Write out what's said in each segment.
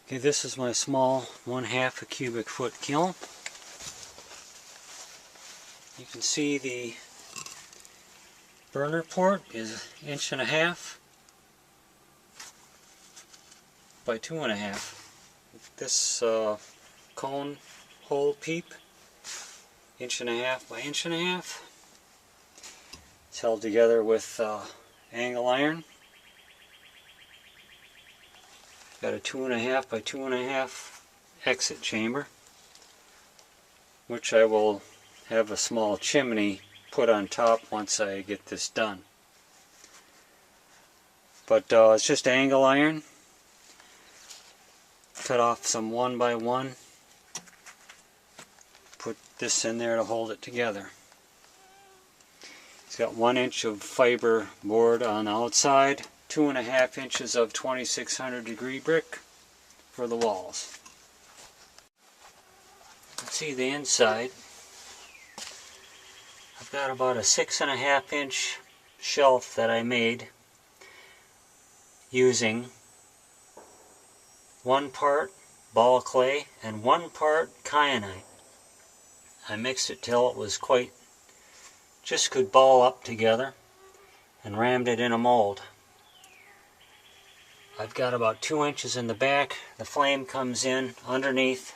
Okay, this is my small 1/2 cubic foot kiln. You can see the burner port is 1.5 by 2.5. This cone hole peep, 1.5 by 1.5. It's held together with angle iron. Got a 2.5 by 2.5 exit chamber, which I will have a small chimney put on top once I get this done. But it's just angle iron. Cut off some 1 by 1. Put this in there to hold it together. It's got 1 inch of fiber board on the outside, 2.5 inches of 2600 degree brick for the walls. Let's see the inside. I've got about a 6.5 inch shelf that I made using 1 part ball clay and 1 part kyanite. I mixed it till it was just could ball up together and rammed it in a mold. I've got about 2 inches in the back. The flame comes in underneath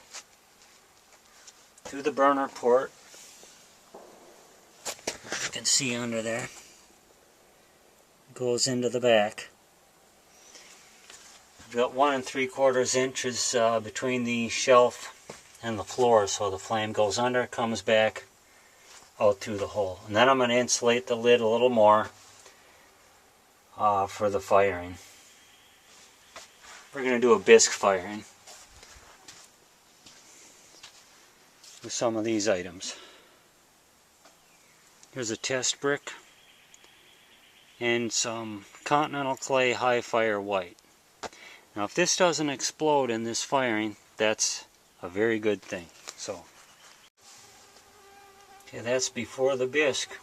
through the burner port. You can see under there. It goes into the back. I've got 1 3/4 inches between the shelf and the floor, so the flame goes under, comes back out through the hole. And then I'm going to insulate the lid a little more for the firing. We're going to do a bisq firing with some of these items. Here's a test brick and some Continental clay high fire white. Now if this doesn't explode in this firing, that's a very good thing. So, okay, that's before the bisq.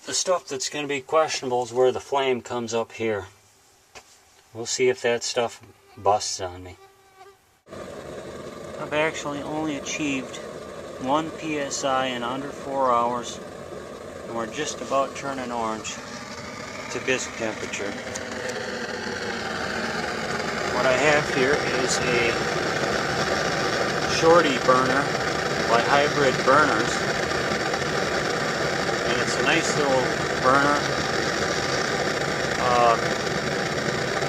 The stuff that's going to be questionable is where the flame comes up here. We'll see if that stuff busts on me. I've actually only achieved 1 psi in under 4 hours, and we're just about turning orange to bisq temperature. What I have here is a shorty burner by Highbred Burners, and it's a nice little burner.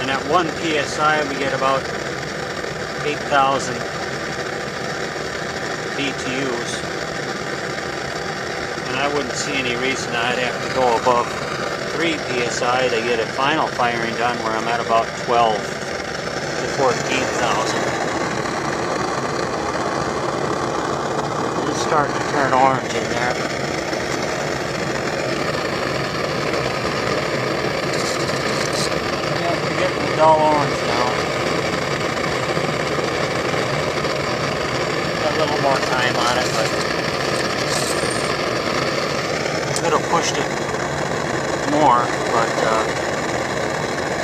And at 1 psi we get about 8,000 BTUs, and I wouldn't see any reason I'd have to go above 3 psi to get a final firing done, where I'm at about 12 to 14,000. It's starting to turn orange in there. Dull orange now. Got a little more time on it, but could have pushed it more. But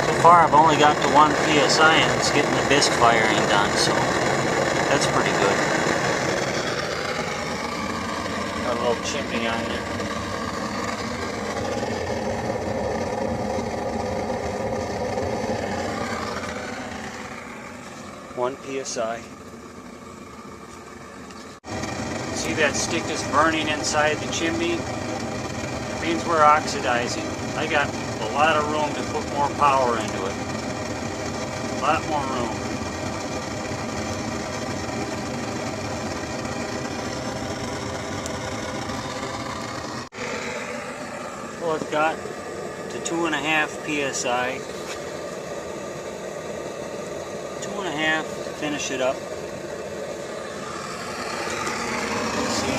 so far I've only got to 1 psi and it's getting the bisq firing done, so that's pretty good. Got a little chimney on there. PSI. See that stick is burning inside the chimney? It means we're oxidizing. I got a lot of room to put more power into it. A lot more room. Well, it got to 2.5 psi. 2.5 to finish it up. Let's see.